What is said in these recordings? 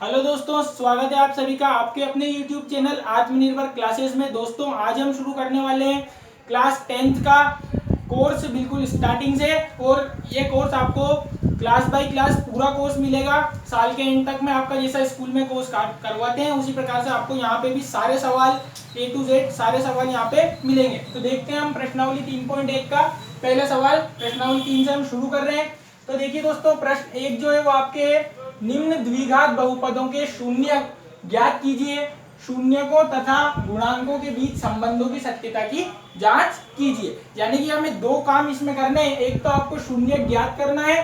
Hello दोस्तों, स्वागत है आप सभी का आपके अपने YouTube चैनल आत्मनिर्भर क्लासेस में। दोस्तों आज हम शुरू करने वाले हैं क्लास 10th का कोर्स बिल्कुल स्टार्टिंग से। और ये कोर्स आपको क्लास बाय क्लास पूरा कोर्स मिलेगा। साल के एंड तक में आपका जैसा स्कूल में कोर्स करवाते हैं उसी प्रकार से आपको यहाँ पे भी सारे सवाल A to Z सारे सवाल यहाँ पे मिलेंगे। तो देखते हैं हम प्रश्नावली 3.1 का पहला सवाल। प्रश्नावली 3 से हम शुरू कर रहे हैं। तो देखिए दोस्तों, प्रश्न 1 जो है वो आपके निम्न द्विघात बहुपदों के शून्य ज्ञात कीजिए, शून्यकों तथा गुणांकों के बीच संबंधों की सत्यता की जांच कीजिए। यानी कि हमें दो काम इसमें करने हैं। एक तो आपको शून्य ज्ञात करना है,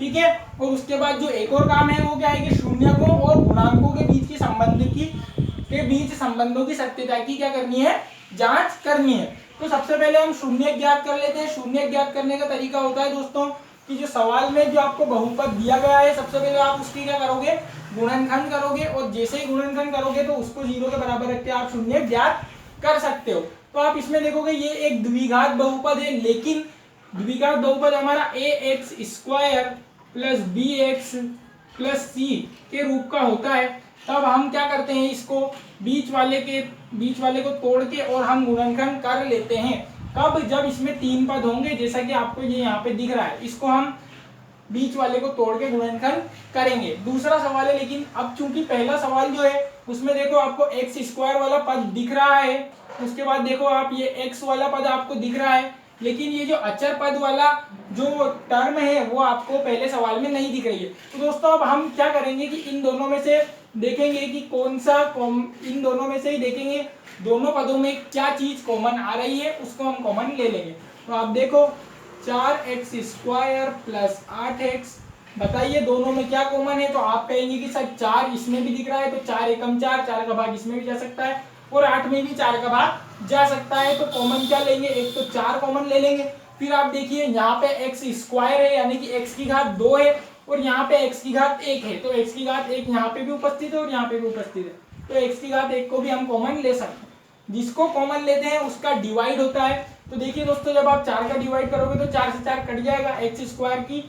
ठीक है, और उसके बाद जो एक और काम है वो क्या है कि शून्यकों और गुणांकों के बीच संबंधों की सत्यता की क्या करनी है, जांच करनी है। तो सबसे पहले हम शून्य ज्ञात कर लेते हैं। शून्य ज्ञात करने का तरीका होता है दोस्तों कि जो सवाल में जो आपको बहुपद दिया गया है सबसे पहले आप उसकी क्या करोगे, गुणनखंड करोगे। और जैसे ही गुणनखंड करोगे तो उसको 0 के बराबर रख के आप शून्य ज्ञात कर सकते हो। तो आप इसमें देखोगे ये एक द्विघात बहुपद है, लेकिन द्विघात बहुपद हमारा ax² plus bx plus c के रूप का होता है। तब हम क्या करते हैं, इसको बीच वाले को तोड़ के और हम गुणनखंड कर लेते हैं। कब, जब इसमें 3 पद होंगे, जैसा कि आपको ये यहाँ पे दिख रहा है। इसको हम बीच वाले को तोड़ के गुणनखंड करेंगे। दूसरा सवाल है, लेकिन अब चूंकि पहला सवाल जो है उसमें देखो आपको x² वाला पद दिख रहा है, उसके बाद देखो आप ये x वाला पद आपको दिख रहा है, लेकिन ये जो अचर पद वाला जो टर्म है वो आपको पहले सवाल में नहीं दिख रही है। तो दोस्तों अब हम क्या करेंगे कि इन दोनों में से देखेंगे कि कौन सा इन दोनों में से ही देखेंगे दोनों पदों में क्या चीज कॉमन आ रही है, उसको हम कॉमन ले लेंगे। तो आप देखो 4x² प्लस 8x, बताइए दोनों में क्या कॉमन है। तो आप कहेंगे कि सर 4 इसमें भी दिख रहा है, तो 4 एकम 4, 4 का भाग इसमें भी जा सकता है और 8 में भी 4 का भाग जा सकता है। तो कॉमन क्या लेंगे, एक तो 4 कॉमन ले लेंगे। फिर आप देखिए यहाँ पे x² है, यानी कि x की घात 2 है और यहाँ पे x की घात 1 है। तो x की घात 1 यहाँ पे भी उपस्थित है और यहाँ पे भी उपस्थित है, तो x की घात 1 को भी हम कॉमन ले सकते हैं। जिसको कॉमन लेते हैं उसका डिवाइड होता है। तो देखिए दोस्तों, जब आप 4 का डिवाइड करोगे तो 4 से 4 कट जाएगा, x² की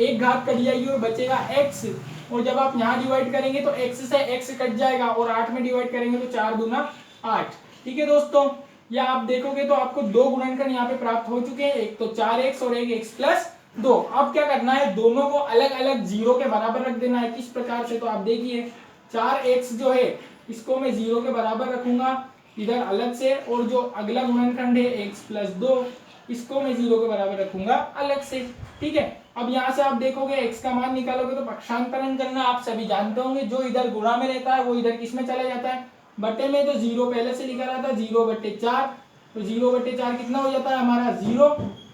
1 घात कट जाएगी और बचेगा x। और जब आप यहाँ डिवाइड करेंगे तो x से x कट जाएगा और 8 में डिवाइड करेंगे तो 4 दूना 8। ठीक है दोस्तों, या आप देखोगे तो आपको दो गुणनखंड यहाँ पे प्राप्त हो चुके हैं, एक तो 4x और एक x प्लस 2। अब क्या करना है, दोनों को अलग अलग 0 के बराबर रख देना है। किस प्रकार से, तो आप देखिए 4x जो है इसको मैं 0 के बराबर रखूंगा इधर अलग से, और जो अगला गुणनखंड है x प्लस 2 इसको मैं 0 के बराबर रखूंगा अलग से। ठीक है, अब यहाँ से आप देखोगे x का मान निकालोगे तो पक्षांतरण करना आप सभी जानते होंगे। जो इधर गुणा में रहता है वो इधर किस में चला जाता है, बटे में। तो 0 पहले से लिखा रहा था, 0/4। तो 0/4 कितना हो जाता है हमारा 0।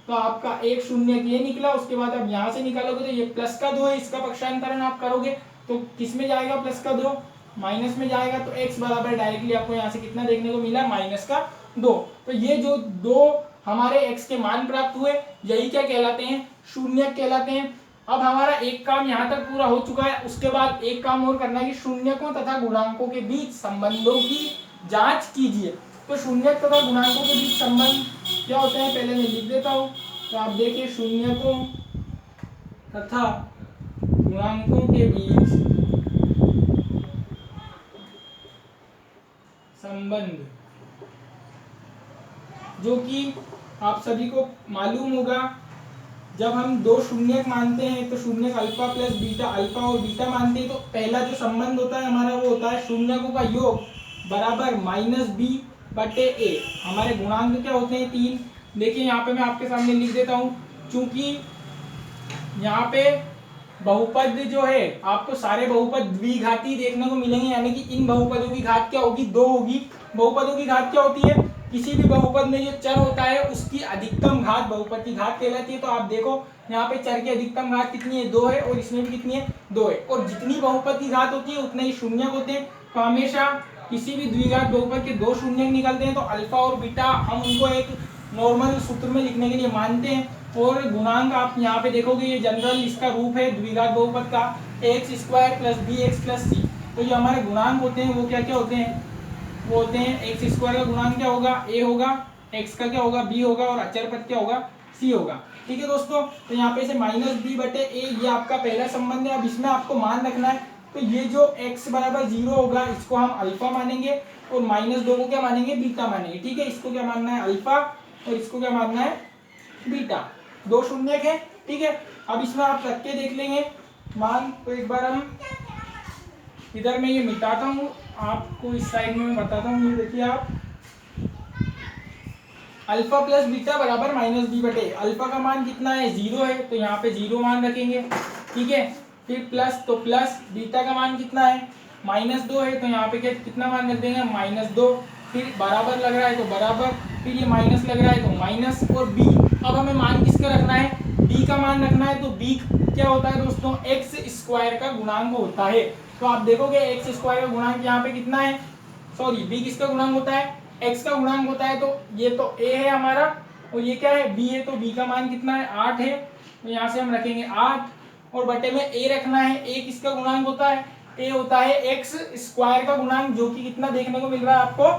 तो आपका एक शून्य ये निकला। उसके बाद अब यहाँ से निकालोगे तो ये प्लस का 2 है, इसका पक्षांतरण आप करोगे तो किस में जाएगा, प्लस का 2 माइनस में जाएगा। तो x बराबर डायरेक्टली आपको यहाँ से कितना देखने को मिला, -2। तो ये जो दो हमारे x के मान प्राप्त हुए यही क्या कहलाते हैं, शून्य कहलाते हैं। अब हमारा एक काम यहाँ तक पूरा हो चुका है। उसके बाद एक काम और करना है कि शून्यकों तथा गुणांकों के बीच संबंधों की जांच कीजिए। तो शून्य तथा गुणांकों के बीच संबंध क्या होते हैं पहले मैं लिख देता हूँ। तो आप देखिए शून्यकों तथा गुणांकों के बीच संबंध, जो कि आप सभी को मालूम होगा, जब हम दो शून्यक मानते हैं तो शून्यक अल्फा प्लस बीटा, अल्फा और बीटा मानते हैं, तो पहला जो संबंध होता है हमारा वो होता है शून्यकों का योग बराबर -b/a। हमारे गुणांक क्या होते हैं, 3। देखिए यहाँ पे मैं आपके सामने लिख देता हूँ। चूंकि यहाँ पे बहुपद जो है आपको सारे बहुपद द्विघाती देखने को मिलेंगे, यानी कि इन बहुपदों की घात क्या होगी, 2 होगी। बहुपदों की घात क्या होती है, किसी भी बहुपद में जो चर होता है उसकी अधिकतम घात बहुपद की घात कहलाती है। तो आप देखो यहाँ पे चर की अधिकतम घात कितनी है, 2 है, और इसमें भी कितनी है, 2 है। और जितनी बहुपद की घात होती है उतने ही शून्यक होते हैं। तो हमेशा किसी भी द्विघात बहुपद के 2 शून्यक निकलते हैं तो अल्फा और बीटा हम उनको एक नॉर्मल सूत्र में लिखने के लिए मानते हैं। और गुणांक आप यहाँ पे देखोगे ये जनरल इसका रूप है द्विघात बहुपद का, x² plus bx plus c। तो जो हमारे गुणांक होते हैं वो क्या क्या होते हैं, वो होते हैं x² का गुणांक क्या होगा, a होगा, x का क्या होगा, b होगा, और अचर पद क्या होगा, c होगा। ठीक है दोस्तों, तो यहाँ पे से -b/a ये आपका पहला संबंध है। अब इसमें आपको मान रखना है तो ये जो x बराबर 0 होगा इसको हम अल्फा मानेंगे और -2 को क्या मानेंगे, बीटा मानेंगे। ठीक है, इसको क्या मानना है, अल्फा, और इसको क्या मानना है, बीटा। दो शून्यक है। ठीक है, अब इसमें आप रख के देख लेंगे मान। तो एक बार हम इधर मैं ये मिटाता हूँ, आपको इस साइड में मैं बताता हूँ। ये देखिए आप, अल्फा प्लस बीटा बराबर -b बटे, अल्फा का मान कितना है, 0 है, तो यहाँ पे 0 मान रखेंगे। ठीक है, फिर प्लस, तो प्लस, बीटा का मान कितना है, -2 है, तो यहाँ पे क्या कितना मान रख देंगे, -2। फिर बराबर लग रहा है तो बराबर, फिर ये माइनस लग रहा है तो माइनस, और b, अब हमें मान किसका रखना है, b का मान रखना है। तो b क्या होता है दोस्तों, एक्स स्क्वायर का गुणांक होता है। तो आप देखोगे एक्स स्क्वायर का गुणांक यहाँ पे कितना है, सॉरी b किसका गुणांक होता है, x का गुणांक होता है। तो ये तो a है हमारा, और ये क्या है, b है, तो b का मान कितना है, 8 है। तो यहाँ से हम रखेंगे 8, और बटे में a रखना है। a किसका गुणांक होता है, a होता है एक्स स्क्वायर का गुणांक, जो कि कितना देखने को मिल रहा है आपको,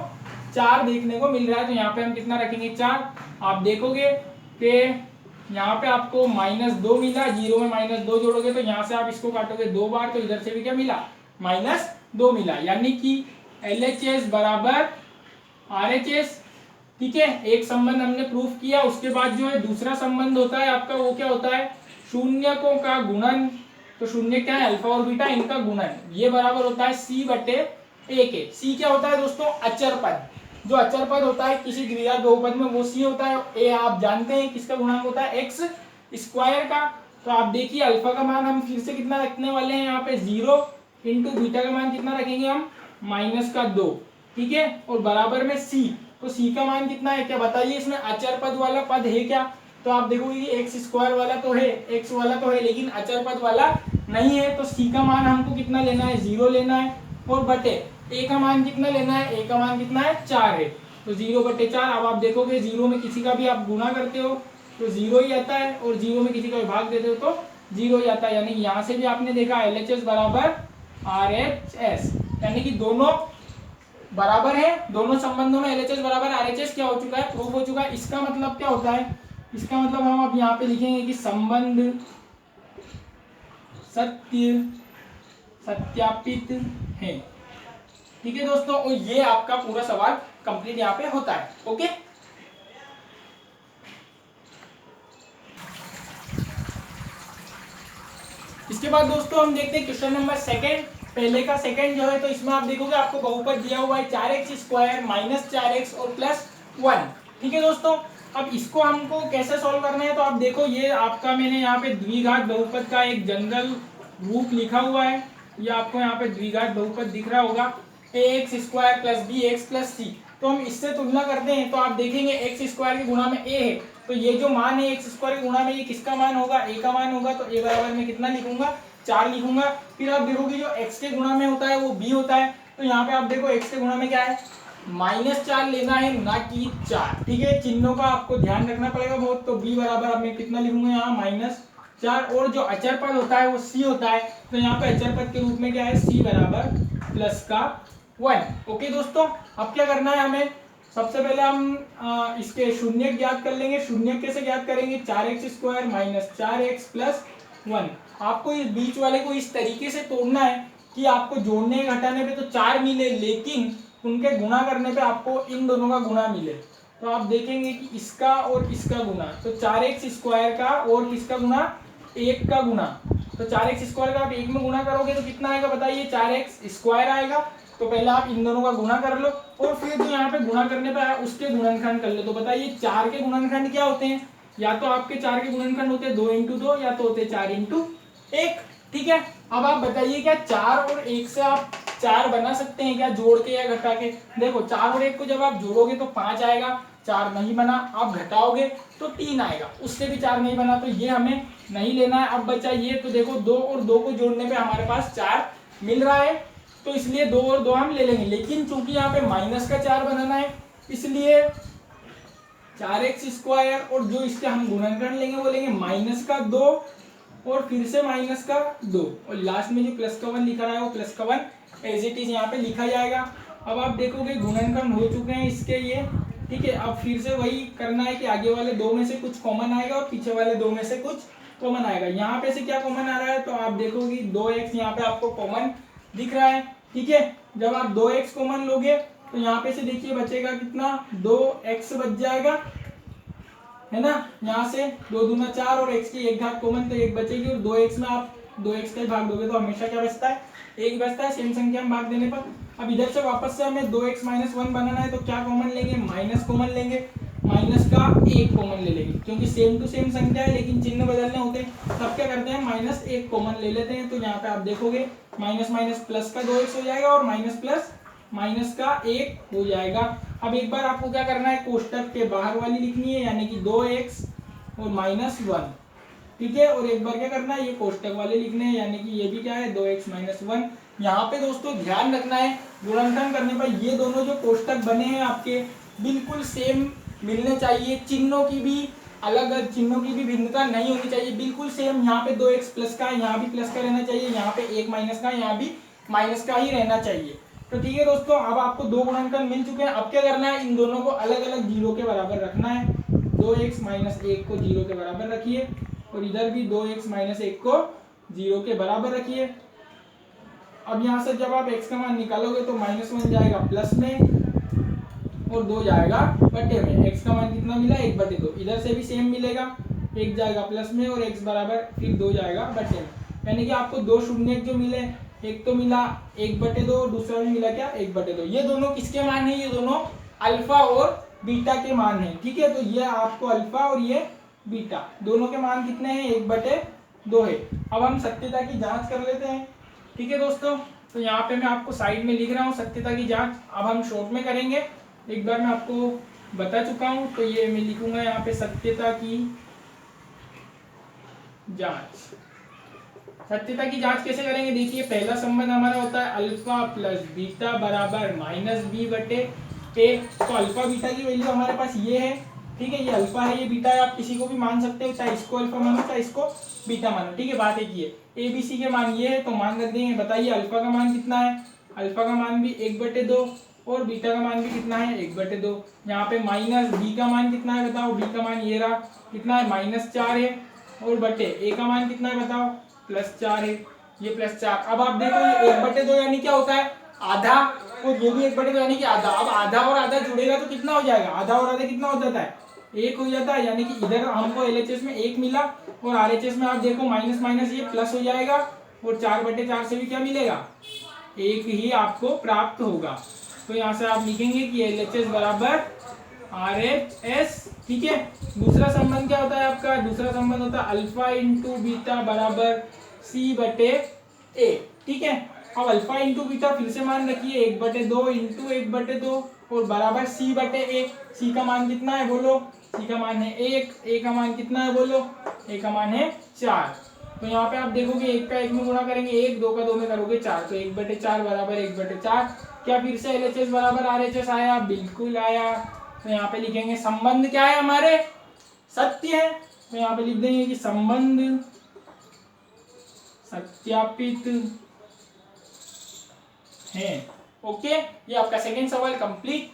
4 देखने को मिल रहा है। तो यहाँ पे हम कितना रखेंगे, 4। आप देखोगे कि यहाँ पे आपको -2 मिला, 0 में -2 जोड़ोगे तो यहाँ से आप इसको काटोगे 2 बार, तो इधर से भी क्या मिला, -2 मिला। यानी कि LHS बराबर RHS। ठीक है, एक संबंध हमने प्रूफ किया। उसके बाद जो है दूसरा संबंध होता है आपका, वो क्या होता है, शून्यकों का गुणन। तो शून्य क्या है, अल्फा और बीटा, इनका गुणन, ये बराबर होता है c बटे a के। c क्या होता है दोस्तों, अचर पद। जो अचर पद होता है किसी द्विघात बहुपद में, वो c होता है। a आप जानते हैं किसका गुणांक होता है, एक्स स्क्वायर का। तो आप देखिए अल्फा का मान हम फिर से कितना रखने वाले हैं यहाँ पे, 0, इंटू बीटा का मान कितना रखेंगे हम, -2। ठीक है, और बराबर में c। तो c का मान कितना है, क्या बताइए, इसमें अचर पद वाला पद है क्या। तो आप देखोगे कि एक्स स्क्वायर वाला तो है, एक्स वाला तो है, लेकिन अचर पद वाला नहीं है। तो c का मान हमको कितना लेना है, 0 लेना है, और बटे a का मान कितना लेना है, a का मान कितना है, 4 है। तो 0 बटे 4। अब आप देखोगे 0 में किसी का भी आप गुणा करते हो तो 0 ही आता है, और 0 में किसी का भाग देते हो तो 0 ही आता है। यानी कि यहाँ से भी आपने देखा LHS बराबर RHS, यानी कि दोनों बराबर है। दोनों संबंधों में LHS बराबर RHS क्या हो चुका है, प्रूफ हो चुका है। इसका मतलब क्या होता है, इसका मतलब हम अब यहाँ पे लिखेंगे कि संबंध सत्य सत्यापित है। ठीक है दोस्तों, और ये आपका पूरा सवाल कंप्लीट यहाँ पे होता है। ओके, इसके बाद दोस्तों हम देखते हैं क्वेश्चन नंबर 2। पहले का सेकंड जो है, तो इसमें आप देखोगे आपको बहुपद दिया हुआ है 4x स्क्वायर -4x और +1। ठीक है दोस्तों, अब इसको हमको कैसे सॉल्व करना है, तो आप देखो ये आपका मैंने यहाँ पे द्विघात बहुपद का एक जनरल रूप लिखा हुआ है। ये आपको यहाँ पे द्विघात बहुपद दिख रहा होगा, ax स्क्वायर + bx + c। तो हम इससे तुलना करते हैं, तो आप देखेंगे एक्स स्क्वायर के गुणा में a है, तो ये जो मान है एक्स स्क्वायर के गुणा में, ये किसका मान होगा, a का मान होगा। तो a बराबर में कितना लिखूंगा, 4 लिखूंगा। फिर आप देखोगे जो x के गुणा में होता है वो b होता है। तो यहाँ पे आप देखो x के गुणा में क्या है, -4 लेना है, ना कि 4। ठीक है, चिन्हों का आपको ध्यान रखना पड़ेगा बहुत। तो b बराबर अब मैं कितना लिखूंगा यहाँ, -4, और जो अचर पद होता है वो c होता है। तो यहाँ पे अचर पद के रूप में क्या है, c बराबर +1। ओके दोस्तों, अब क्या करना है हमें, सबसे पहले हम इसके शून्य ज्ञात कर लेंगे। शून्य कैसे ज्ञात करेंगे, 4x स्क्वायर -4x + 1। आपको इस बीच वाले को इस तरीके से तोड़ना है कि आपको जोड़ने घटाने पे तो 4 मिले, लेकिन उनके गुणा करने पे आपको इन दोनों का गुणा मिले। तो आप देखेंगे कि इसका और इसका गुणा, तो 4x स्क्वायर का और किसका गुणा, 1 का गुणा। तो 4x स्क्वायर का आप 1 में गुणा करोगे तो कितना आएगा बताइए, 4x स्क्वायर आएगा। तो पहले आप इन दोनों का गुणा कर लो, और फिर जो यहाँ पे गुणा करने पे आया उसके गुणनखंड कर लो। तो बताइए 4 के गुणनखंड क्या होते हैं, या तो आपके 4 के गुणनखंड होते हैं 2 × 2, या तो होते 4 × 1। ठीक है, अब आप बताइए क्या 4 और 1 से आप 4 बना सकते हैं क्या, जोड़ के या घटा के। देखो 4 और 1 को जब आप जोड़ोगे तो 5 आएगा, 4 नहीं बना, आप घटाओगे तो 3 आएगा, उससे भी 4 नहीं बना, तो ये हमें नहीं लेना है। अब बचा ये, तो देखो 2 और 2 को जोड़ने पे हमारे पास 4 मिल रहा है, तो इसलिए 2 और 2 हम ले लेंगे। लेकिन चूंकि यहाँ पे -4 बनाना है, इसलिए 4x स्क्वायर और जो इसके हम गुणनखंड लेंगे वो लेंगे -2 और फिर से -2, और लास्ट में जो +1 लिखा रहा है वो +1 एज इट इज यहाँ पे लिखा जाएगा। अब आप देखोगे गुणनखंड हो चुके हैं इसके ये। ठीक है, अब फिर से वही करना है कि आगे वाले 2 में से कुछ कॉमन आएगा और पीछे वाले 2 में से कुछ कॉमन आएगा। यहाँ पे से क्या कॉमन आ रहा है, तो आप देखोगे 2x यहाँ पे आपको कॉमन दिख रहा है, ठीक है। जब आप 2x कॉमन लोगे तो यहाँ पे से देखिए बचेगा कितना, 2x बच जाएगा, है ना। यहाँ से 2 दूना 4 और x की एक घात कॉमन तो 1 बचेगी, और 2x में आप 2x का भाग दोगे तो हमेशा क्या बचता है, 1 बचता है सेम संख्या में भाग देने पर। अब इधर से वापस से हमें 2x - 1 बनाना है, तो क्या कॉमन लेंगे, माइनस कॉमन लेंगे, माइनस का 1 कॉमन ले लेंगे, क्योंकि सेम टू सेम संख्या है लेकिन चिन्ह बदलने होते हैं, तब क्या करते हैं -1 कॉमन ले लेते हैं। तो यहाँ पे आप देखोगे माइनस माइनस प्लस का 2x हो जाएगा और माइनस प्लस माइनस का 1 हो जाएगा। अब एक बार आपको क्या करना है, कोष्टक के बाहर वाली लिखनी है, यानी कि 2x और -1, ठीक है। और एक बार क्या करना है, ये कोष्टक वाले लिखने हैं, यानी कि ये भी क्या है 2x - 1। यहाँ पे दोस्तों ध्यान रखना है, गुणनखंड करने पर ये दोनों जो कोष्टक बने हैं आपके बिल्कुल सेम मिलने चाहिए, चिन्हों की भी अलग, चिन्हों की भी भिन्नता नहीं होनी चाहिए, बिल्कुल सेम। यहाँ पे 2x प्लस का, यहाँ भी प्लस का रहना चाहिए, यहाँ पे 1 माइनस का, यहाँ भी माइनस का ही रहना चाहिए। तो ठीक है दोस्तों, अब आपको दो गुणनखंड मिल चुके हैं। अब क्या करना है, इन दोनों को अलग अलग 0 के बराबर रखना है। 2x - 1 को 0 के बराबर रखिए, और इधर भी 2x - 1 को 0 के बराबर रखिए। अब यहाँ से जब आप x का मान निकालोगे तो -1 जाएगा प्लस में और 2 जाएगा बटे में। x का मान कितना मिला, 1/2। इधर से भी सेम मिलेगा, 1 जाएगा प्लस में और x बराबर फिर 2 जाएगा बटे में। यानी कि आपको दो शून्य जो मिले, एक तो मिला 1/2, दूसरा भी मिला क्या 1/2। ये दोनों किसके मान है, ये दोनों अल्फा और बीटा के मान है, ठीक है। तो ये आपको अल्फा और ये बीटा दोनों के मान कितने हैं, 1/2 है। अब हम सत्यता की जांच कर लेते हैं, ठीक है दोस्तों। तो यहाँ पे मैं आपको साइड में लिख रहा हूँ सत्यता की जांच। अब हम शॉर्ट में करेंगे, एक बार मैं आपको बता चुका हूं, तो ये मैं लिखूंगा यहाँ पे सत्यता की जांच। सत्यता की जांच कैसे करेंगे, देखिए पहला संबंध हमारा होता है अल्फा प्लस बीटा बराबर -b/a। तो अल्फा बीटा की वैल्यू हमारे पास ये है, ठीक है। ये अल्फा है, ये बीटा है, आप किसी को भी मान सकते हो, चाहे इसको अल्फा मानो चाहे इसको बीटा मानो, ठीक है। बात एक ही है, ए बी सी के मान ये है तो मान रख देंगे। बताइए अल्फा का मान कितना है, अल्फा का मान भी 1/2 और बीटा का मान भी कितना है 1/2। यहाँ पे माइनस बी का मान कितना है बताओ, बी का मान ये रहा, कितना है -4 है, और बटे ए का मान कितना है बताओ, +4 है, ये +4। अब आप देखो ये 1/2 यानी क्या होता है, आधा, और ये भी 1/2 यानी कि आधा। अब आधा और आधा जुड़ेगा तो कितना हो जाएगा, आधा और आधा कितना हो जाता है, 1 हो जाता है। यानी कि इधर हमको LHS में 1 मिला और RHS में आप देखो माइनस माइनस ये प्लस हो जाएगा, और 4/4 से भी क्या मिलेगा, 1 ही आपको प्राप्त होगा। तो यहाँ से आप लिखेंगे कि LHS बराबर RHS, ठीक है। दूसरा संबंध क्या होता है आपका, दूसरा संबंध होता है अल्फा इंटू बीटा बराबर C/A, ठीक है। अब अल्फा इंटू बीटा फिर से मान रखिए 1/2 इंटू 1/2 और बराबर C/A। C का मान कितना है बोलो, C का मान है 1, A का मान कितना है बोलो, A का मान है 4। तो यहाँ पे आप देखोगे 1 का 1 में गुणा करेंगे 1, 2 का 2 में करोगे 4, तो 1/4 बराबर 1/4। क्या फिर से LHS बराबर RHS आया, बिल्कुल आया। तो यहाँ पे लिखेंगे संबंध क्या है हमारे, सत्य है। तो यहाँ पे लिख देंगे कि संबंध सत्यापित है। ओके, ये आपका सेकंड सवाल कंप्लीट।